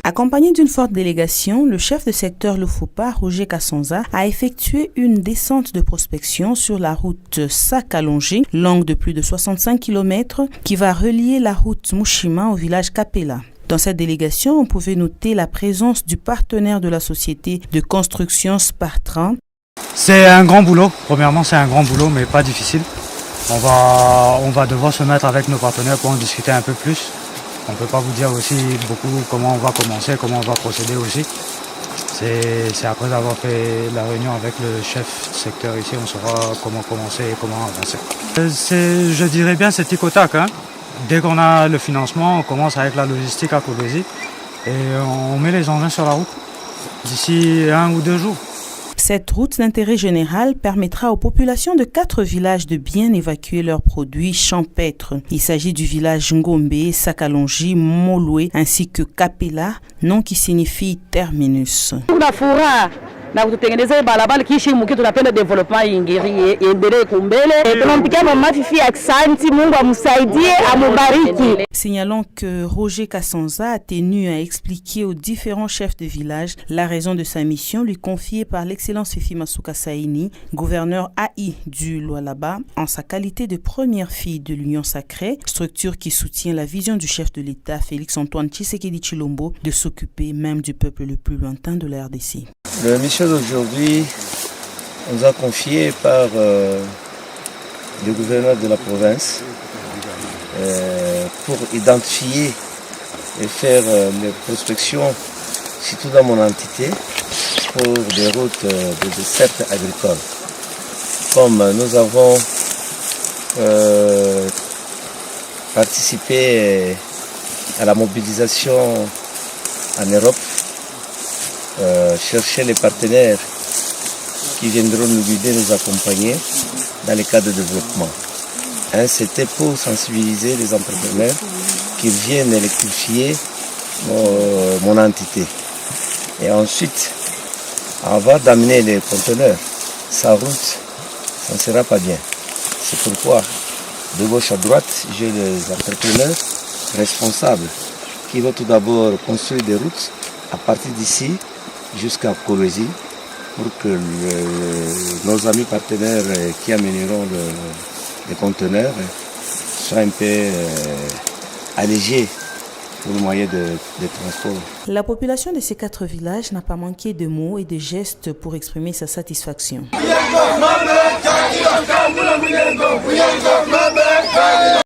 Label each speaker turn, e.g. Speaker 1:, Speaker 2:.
Speaker 1: Accompagné d'une forte délégation, le chef de secteur Lufupa, Roger Kasonza, a effectué une descente de prospection sur la route Sakalonji, longue de plus de 65 km, qui va relier la route Mushima au village Kapela. Dans cette délégation, on pouvait noter la présence du partenaire de la société de construction Spartran.
Speaker 2: C'est un grand boulot. Premièrement, c'est un grand boulot, mais pas difficile. On va devoir se mettre avec nos partenaires pour en discuter un peu plus. On ne peut pas vous dire aussi beaucoup comment on va commencer, comment on va procéder aussi. C'est après avoir fait la réunion avec le chef de secteur ici, on saura comment commencer et comment avancer. Je dirais bien, c'est tic au tac. Dès qu'on a le financement, on commence avec la logistique à Kolwezi et on met les engins sur la route d'ici 1 ou 2 jours.
Speaker 1: Cette route d'intérêt général permettra aux populations de 4 villages de bien évacuer leurs produits champêtres. Il s'agit du village Ngombe, Sakalonji, Molwe ainsi que Kapela, nom qui signifie terminus.
Speaker 3: Na kututengenezea barabara kishi mkitu tunapenda development iendelee kumbele. Tunampigia mama Fifi aksanti, Mungu amsaidie, amubariki.
Speaker 1: Signalons que Roger Kasonza a tenu à expliquer aux différents chefs de village la raison de sa mission lui confiée par l'excellence Fifi Masuka Saini, gouverneur AI du Lualaba, en sa qualité de première fille de l'Union Sacrée, structure qui soutient la vision du chef de l'État Félix-Antoine Tshisekedi Tshilombo de s'occuper même du peuple le plus lointain de la RDC.
Speaker 4: La mission d'aujourd'hui nous a confié par le gouverneur de la province pour identifier et faire les prospections, surtout dans mon entité, pour des routes de desserte agricole. Comme nous avons participé à la mobilisation en Europe, chercher les partenaires qui viendront nous guider, nous accompagner dans les cas de développement. C'était pour sensibiliser les entrepreneurs qui viennent électrifier mon entité. Et ensuite, avant d'amener les conteneurs, sa route, ça ne sera pas bien. C'est pourquoi, de gauche à droite, j'ai les entrepreneurs responsables qui vont tout d'abord construire des routes à partir d'ici jusqu'à Kolwezi pour que nos amis partenaires qui amèneront les conteneurs soient un peu allégés pour le moyen de transport.
Speaker 1: La population de ces 4 villages n'a pas manqué de mots et de gestes pour exprimer sa satisfaction.